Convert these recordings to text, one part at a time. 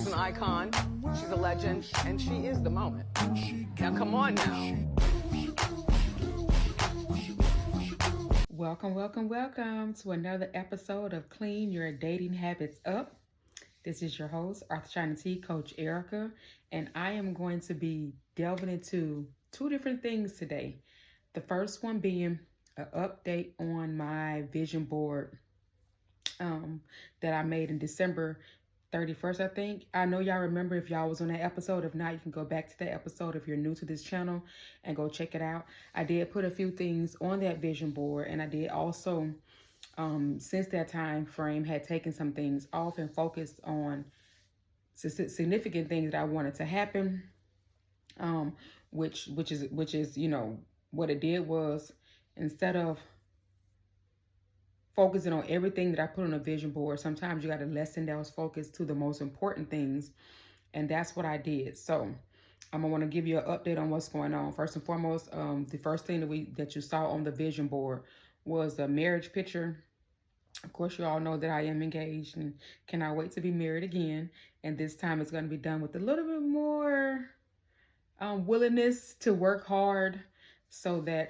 an icon, she's a legend, and she is the moment. Now, come on now. Welcome to another episode of Clean Your Dating Habits Up. This is your host, Arthur Coach Erica, and I am going to be delving into two different things today. The first one being an update on my vision board that I made in December 31st, I think. I know y'all remember if y'all was on that episode. If not, you can go back to that episode if you're new to this channel and go check it out. I did put a few things on that vision board, and I did also, since that time frame, had taken some things off and focused on significant things that I wanted to happen. Which is what it did was, instead of focusing on everything that I put on a vision board, sometimes you got to lessen those focus to the most important things. And that's what I did. So I'm gonna want to give you an update on what's going on. First and foremost, the first thing that you saw on the vision board was a marriage picture. Of course, you all know that I am engaged and cannot wait to be married again. And this time it's going to be done with a little bit more willingness to work hard, so that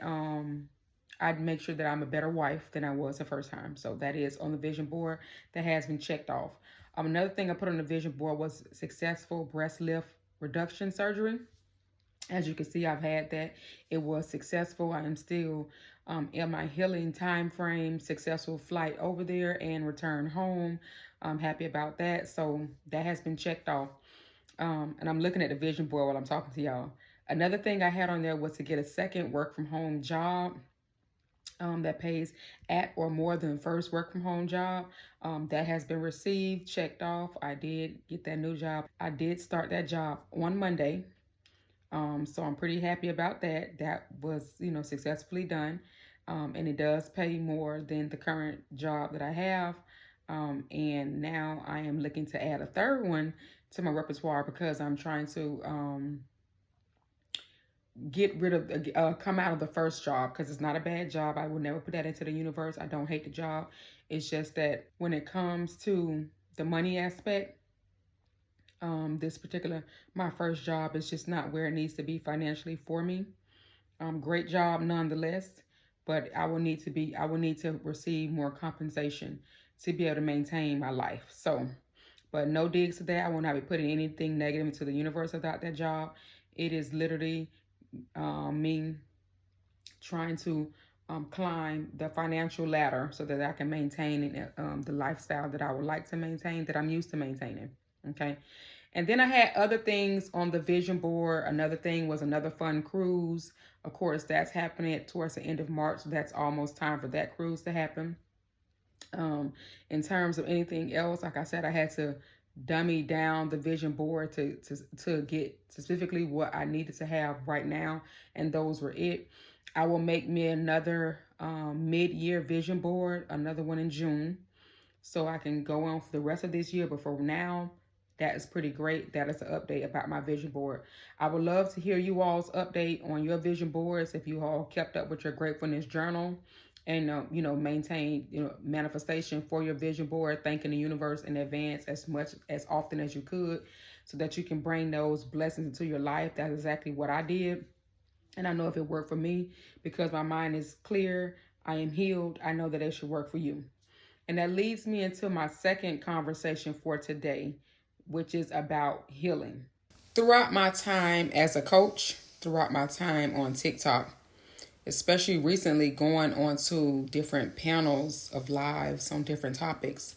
I'd make sure that I'm a better wife than I was the first time. So that is on the vision board. That has been checked off. Another thing I put on the vision board was successful breast lift reduction surgery. As you can see, I've had that. It was successful. I am still in my healing time frame, successful flight over there and return home. I'm happy about that. So that has been checked off. And I'm looking at the vision board while I'm talking to y'all. Another thing I had on there was to get a second work from home job that pays at or more than the first work from home job. That has been received, checked off. I did get that new job. I did start that job on Monday. So I'm pretty happy about that. That was, successfully done. And it does pay more than the current job that I have. And now I am looking to add a third one to my repertoire, because I'm trying to get rid of, come out of the first job, because it's not a bad job. I will never put that into the universe. I don't hate the job. It's just that when it comes to the money aspect, my first job is just not where it needs to be financially for me. Great job nonetheless, but I will need to receive more compensation to be able to maintain my life. So, but no digs to that. I will not be putting anything negative into the universe about that job. It is literally me trying to climb the financial ladder so that I can maintain the lifestyle that I would like to maintain, that I'm used to maintaining. Okay. And then I had other things on the vision board. Another thing was another fun cruise. Of course, that's happening towards the end of March. So that's almost time for that cruise to happen. In terms of anything else, like I said, I had to dummy down the vision board to get specifically what I needed to have right now, and those were it. I will make me another mid-year vision board, another one in June, so I can go on for the rest of this year. But for now, that is pretty great. That is an update about my vision board. I would love to hear you all's update on your vision boards, if you all kept up with your gratefulness journal, and maintain manifestation for your vision board, thanking the universe in advance as often as you could, so that you can bring those blessings into your life. That's exactly what I did, and I know if it worked for me, because my mind is clear, I am healed, I know that it should work for you. And that leads me into my second conversation for today, which is about healing. Throughout my time as a coach, throughout my time on TikTok, especially recently going on to different panels of lives on different topics,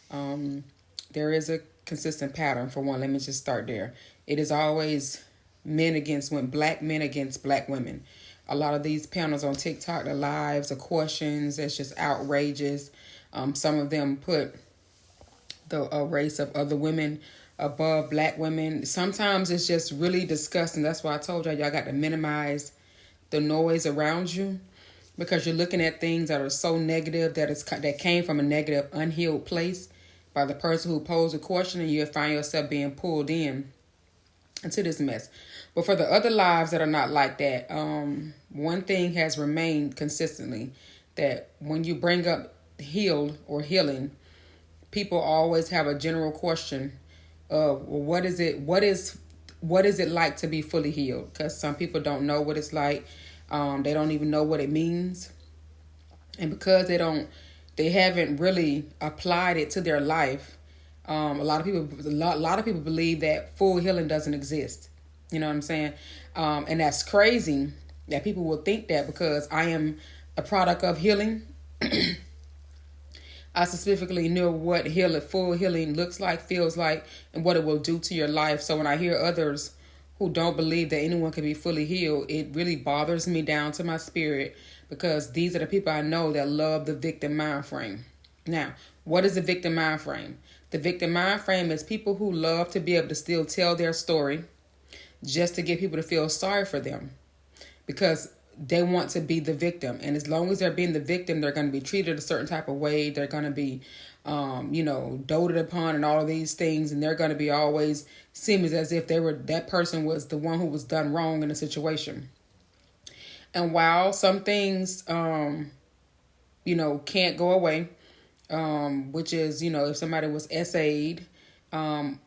there is a consistent pattern. For one, let me just start there. It is always black men against black women. A lot of these panels on TikTok, the lives, the questions, it's just outrageous. Some of them put the race of other women above black women. Sometimes it's just really disgusting. That's why I told y'all got to minimize the noise around you, because you're looking at things that are so negative, that came from a negative, unhealed place by the person who posed the question, and you'll find yourself being pulled in into this mess. But for the other lives that are not like that, one thing has remained consistently, that when you bring up healed or healing, people always have a general question of what is it like to be fully healed, because some people don't know what it's like. They don't even know what it means, and because they haven't really applied it to their life. A lot of people believe that full healing doesn't exist. You know what I'm saying? And that's crazy that people will think that, because I am a product of healing. I specifically know what full healing looks like, feels like, and what it will do to your life. So when I hear others who don't believe that anyone can be fully healed, it really bothers me down to my spirit, because these are the people I know that love the victim mind frame. Now, what is the victim mind frame? The victim mind frame is people who love to be able to still tell their story just to get people to feel sorry for them, because they want to be the victim. And as long as they're being the victim, they're going to be treated a certain type of way. They're going to be, doted upon and all of these things. And they're going to be always seem as if that person was the one who was done wrong in a situation. And while some things, can't go away, which is, if somebody was SA'd, all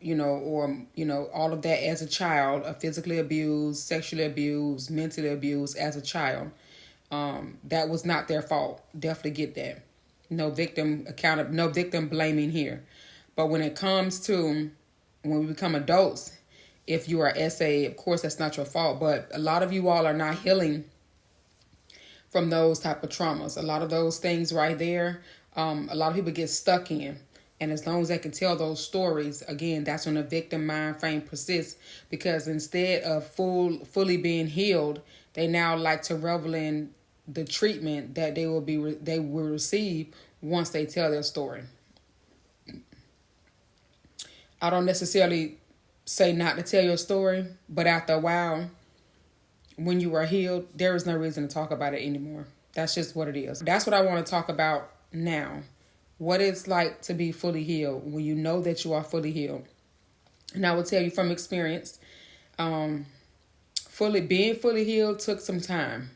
of that as a child, physically abused, sexually abused, mentally abused as a child. That was not their fault. Definitely get that. No victim blaming here. But when it comes to when we become adults, if you are SA, of course, that's not your fault. But a lot of you all are not healing from those type of traumas. A lot of those things right there, a lot of people get stuck in. And as long as they can tell those stories, again, that's when the victim mind frame persists. Because instead of fully being healed, they now like to revel in the treatment that they will receive once they tell their story. I don't necessarily say not to tell your story, but after a while, when you are healed, there is no reason to talk about it anymore. That's just what it is. That's what I want to talk about now. What it's like to be fully healed when you know that you are fully healed. And I will tell you from experience, being fully healed took some time.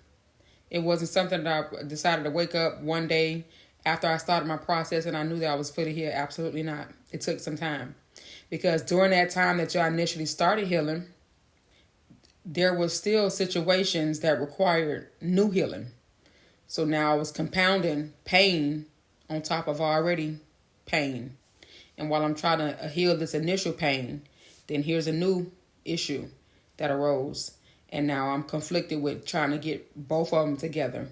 It wasn't something that I decided to wake up one day after I started my process and I knew that I was fully healed. Absolutely not. It took some time. Because during that time that y'all initially started healing, there was still situations that required new healing. So now I was compounding pain on top of already pain. And while I'm trying to heal this initial pain, then here's a new issue that arose. And now I'm conflicted with trying to get both of them together,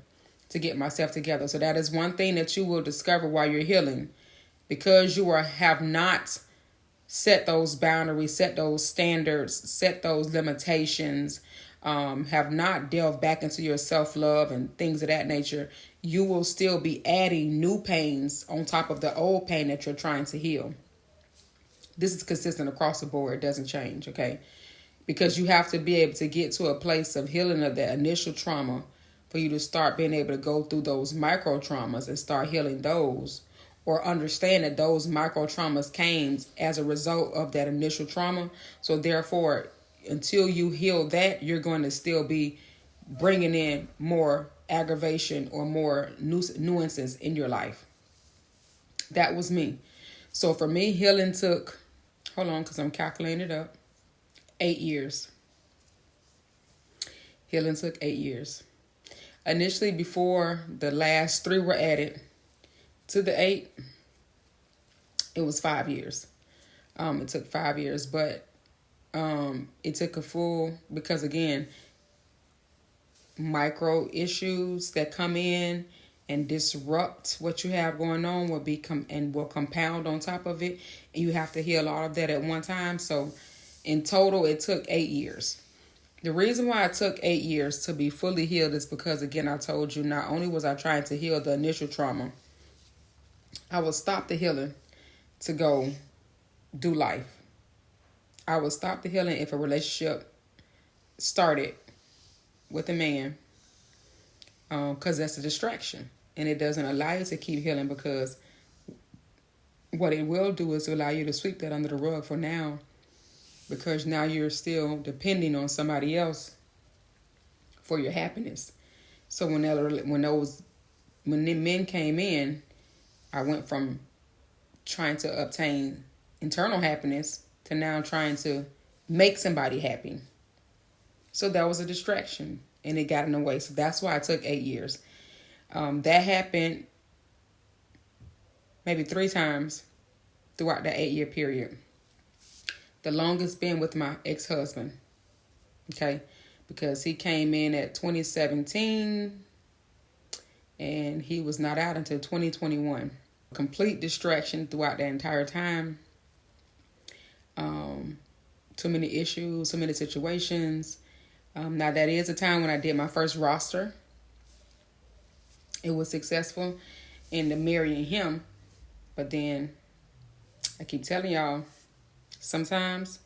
to get myself together. So that is one thing that you will discover while you're healing. Because you have not set those boundaries, set those standards, set those limitations, have not delved back into your self-love and things of that nature, you will still be adding new pains on top of the old pain that you're trying to heal. This is consistent across the board. It doesn't change, okay? Because you have to be able to get to a place of healing of that initial trauma for you to start being able to go through those micro traumas and start healing those, or understand that those micro traumas came as a result of that initial trauma. So therefore, until you heal that, you're going to still be bringing in more aggravation or more nuances in your life. That was me. So for me, healing took, hold on, because I'm calculating it up, 8 years. Healing took 8 years. Initially, before the last 3 were added to the 8, it was 5 years. It took 5 years, but it took a full, because again, micro issues that come in and disrupt what you have going on will compound on top of it. And you have to heal all of that at one time. So in total, it took 8 years. The reason why it took 8 years to be fully healed is because, again, I told you, not only was I trying to heal the initial trauma, I would stop the healing to go do life. I would stop the healing if a relationship started with a man, because that's a distraction. And it doesn't allow you to keep healing, because what it will do is allow you to sweep that under the rug for now, because now you're still depending on somebody else for your happiness. So when the men came in, I went from trying to obtain internal happiness to now trying to make somebody happy. So that was a distraction, and it got in the way. So that's why it took 8 years. That happened maybe 3 times throughout that 8-year period. The longest been with my ex-husband, okay? Because he came in at 2017, and he was not out until 2021. Complete distraction throughout that entire time. Too many issues, so many situations. Now, that is a time when I did my first roster. It was successful in the marrying him. But then, I keep telling y'all, sometimes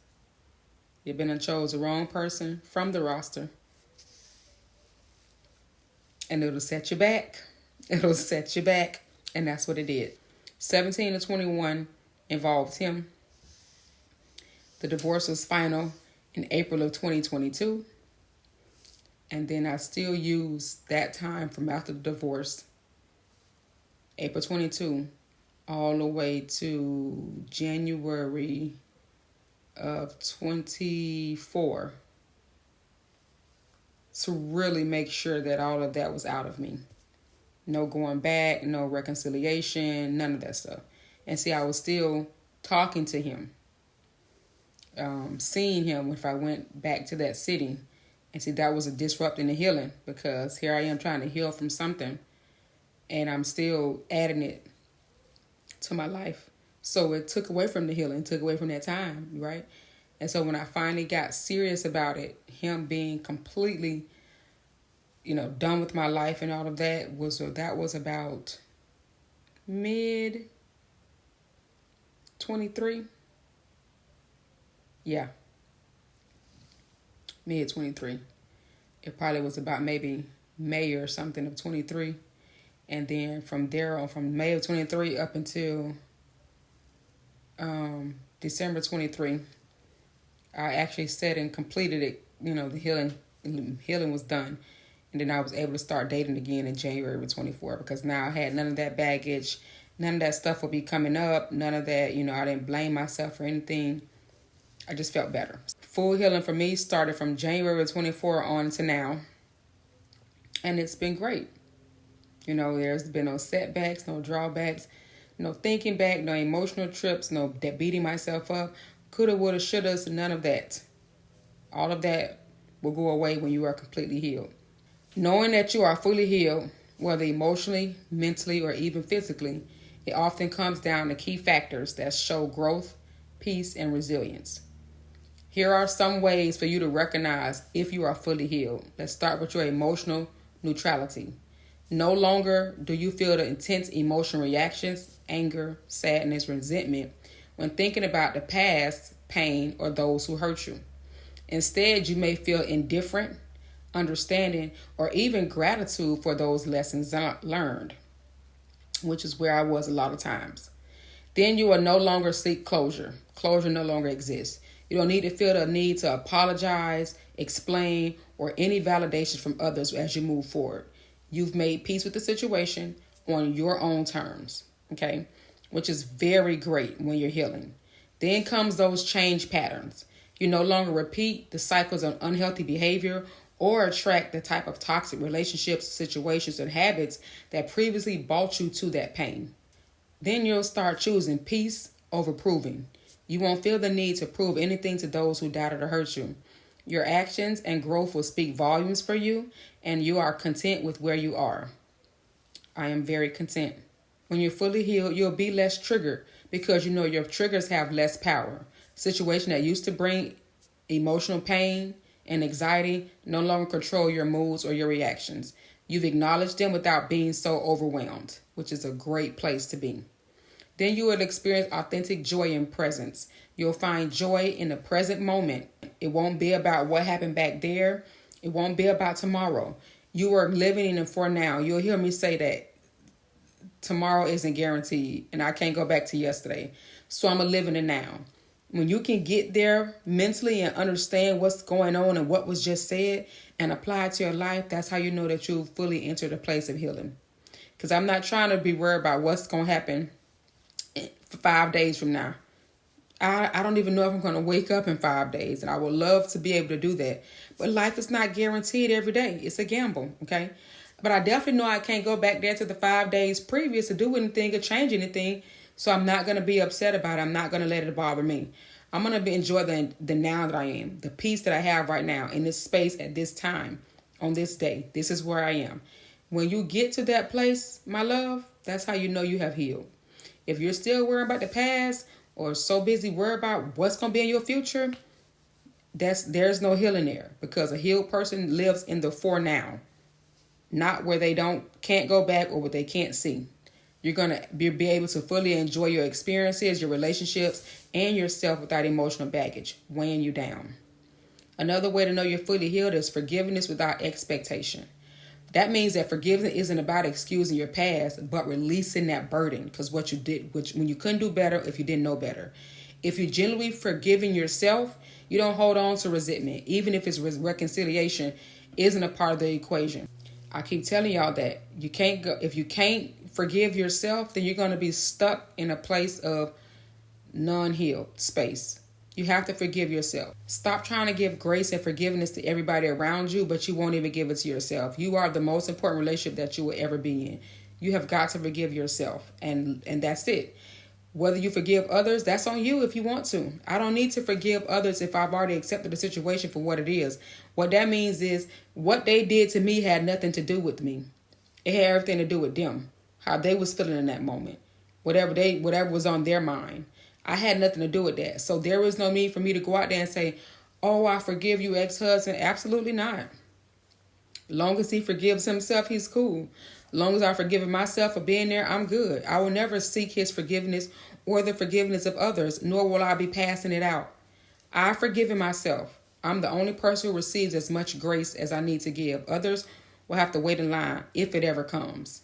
you've been and chose the wrong person from the roster. And it'll set you back. It'll set you back. And that's what it did. 17 to 21 involved him. The divorce was final in April of 2022. And then I still used that time from after the divorce, April 22, all the way to January of 24, to really make sure that all of that was out of me. No going back, no reconciliation, none of that stuff. And see, I was still talking to him, seeing him if I went back to that city. And see, that was a disrupting the healing, because here I am trying to heal from something, and I'm still adding it to my life. So it took away from the healing, took away from that time, right? And so when I finally got serious about it, him being completely, done with my life and all of that was about mid 23. Yeah. Mid 23. It probably was about maybe May or something of 23. And then from there on, from May of 23 up until December 23, I actually said and completed it. The healing was done. And then I was able to start dating again in January of 24, because now I had none of that baggage. None of that stuff would be coming up. None of that, I didn't blame myself for anything. I just felt better. Full healing for me started from January of 24 on to now. And it's been great. There's been no setbacks, no drawbacks, no thinking back, no emotional trips, no beating myself up. Coulda, woulda, shoulda, none of that. All of that will go away when you are completely healed. Knowing that you are fully healed, whether emotionally, mentally, or even physically, it often comes down to key factors that show growth, peace, and resilience. Here are some ways for you to recognize if you are fully healed. Let's start with your emotional neutrality. No longer do you feel the intense emotional reactions, anger, sadness, resentment, when thinking about the past, pain, or those who hurt you. Instead, you may feel indifferent, understanding, or even gratitude for those lessons learned, which is where I was a lot of times. Then you will no longer seek closure. Closure no longer exists. You don't need to feel the need to apologize, explain, or any validation from others as you move forward. You've made peace with the situation on your own terms, okay? Which is very great when you're healing. Then comes those change patterns. You no longer repeat the cycles of unhealthy behavior or attract the type of toxic relationships, situations, and habits that previously brought you to that pain. Then you'll start choosing peace over proving. You won't feel the need to prove anything to those who doubted or hurt you. Your actions and growth will speak volumes for you, and you are content with where you are. I am very content. When you're fully healed, you'll be less triggered because your triggers have less power. Situation that used to bring emotional pain and anxiety no longer control your moods or your reactions. You've acknowledged them without being so overwhelmed, which is a great place to be. Then you will experience authentic joy and presence. You'll find joy in the present moment. It won't be about what happened back there. It won't be about tomorrow. You are living in it for now. You'll hear me say that tomorrow isn't guaranteed, and I can't go back to yesterday. So I'm going to live in it now. When you can get there mentally and understand what's going on and what was just said and apply it to your life, that's how you know that you've fully entered a place of healing. Because I'm not trying to be worried about what's going to happen 5 days from now. I don't even know if I'm going to wake up in 5 days, and I would love to be able to do that. But life is not guaranteed every day. It's a gamble, okay? But I definitely know I can't go back there to the 5 days previous to do anything or change anything. So I'm not going to be upset about it. I'm not going to let it bother me. I'm going to enjoy the now that I am, the peace that I have right now in this space at this time, on this day. This is where I am. When you get to that place, my love, that's how you know you have healed. If you're still worrying about the past or so busy worried about what's going to be in your future, there's no healing there, because a healed person lives in the for now, not where they can't go back or what they can't see. You're going to be able to fully enjoy your experiences, your relationships, and yourself without emotional baggage weighing you down. Another way to know you're fully healed is forgiveness without expectation. That means that forgiveness isn't about excusing your past, but releasing that burden. Because what you did, when you couldn't do better, if you didn't know better. If you genuinely forgiving yourself, you don't hold on to resentment, even if it's reconciliation isn't a part of the equation. I keep telling y'all that if you can't forgive yourself, then you're going to be stuck in a place of non-healed space. You have to forgive yourself. Stop trying to give grace and forgiveness to everybody around you, but you won't even give it to yourself. You are the most important relationship that you will ever be in. You have got to forgive yourself, and that's it. Whether you forgive others, that's on you if you want to. I don't need to forgive others if I've already accepted the situation for what it is. What that means is what they did to me had nothing to do with me. It had everything to do with them, how they was feeling in that moment, whatever was on their mind. I had nothing to do with that. So there was no need for me to go out there and say, oh, I forgive you, ex-husband. Absolutely not. Long as he forgives himself, he's cool. Long as I forgive myself for being there, I'm good. I will never seek his forgiveness or the forgiveness of others, nor will I be passing it out. I've forgiven myself. I'm the only person who receives as much grace as I need to give. Others will have to wait in line if it ever comes.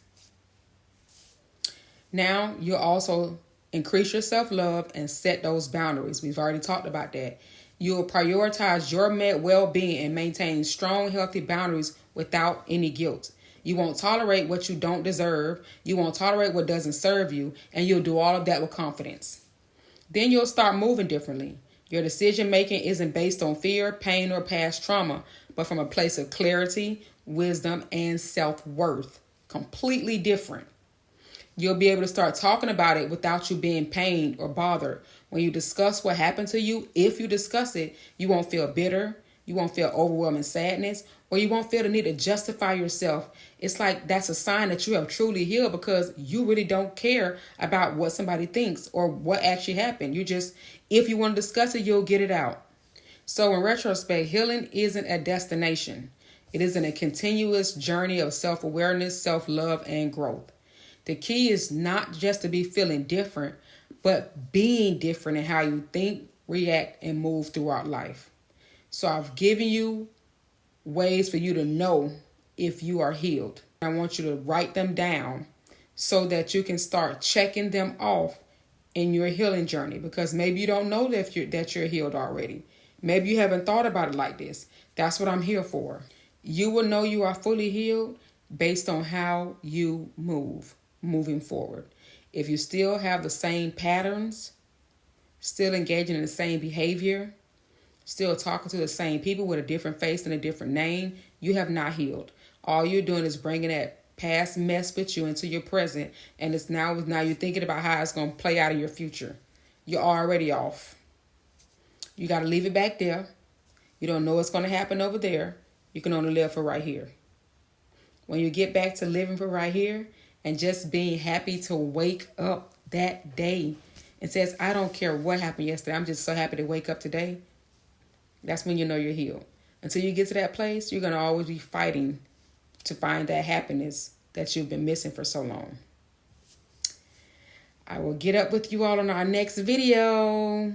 Now, you'll also increase your self-love and set those boundaries. We've already talked about that. You'll prioritize your well-being and maintain strong, healthy boundaries without any guilt. You won't tolerate what you don't deserve. You won't tolerate what doesn't serve you. And you'll do all of that with confidence. Then you'll start moving differently. Your decision-making isn't based on fear, pain, or past trauma, but from a place of clarity, wisdom, and self-worth. Completely different. You'll be able to start talking about it without you being pained or bothered. When you discuss what happened to you, if you discuss it, you won't feel bitter. You won't feel overwhelming sadness, or you won't feel the need to justify yourself. It's like that's a sign that you have truly healed, because you really don't care about what somebody thinks or what actually happened. If you want to discuss it, you'll get it out. So in retrospect, healing isn't a destination. It isn't a continuous journey of self-awareness, self-love, and growth. The key is not just to be feeling different, but being different in how you think, react, and move throughout life. So I've given you ways for you to know if you are healed. I want you to write them down so that you can start checking them off in your healing journey, because maybe you don't know that you're healed already. Maybe you haven't thought about it like this. That's what I'm here for. You will know you are fully healed based on how you moving forward. If you still have the same patterns, still engaging in the same behavior, still talking to the same people with a different face and a different name, you have not healed. All you're doing is bringing that past mess with you into your present, and it's now you're thinking about how it's going to play out in your future. You're already off. You got to leave it back there. You don't know what's going to happen over there. You can only live for right here. When you get back to living for right here and just being happy to wake up that day and says, I don't care what happened yesterday, I'm just so happy to wake up today, that's when you know you're healed. Until you get to that place, you're going to always be fighting to find that happiness that you've been missing for so long. I will get up with you all on our next video.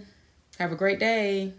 Have a great day.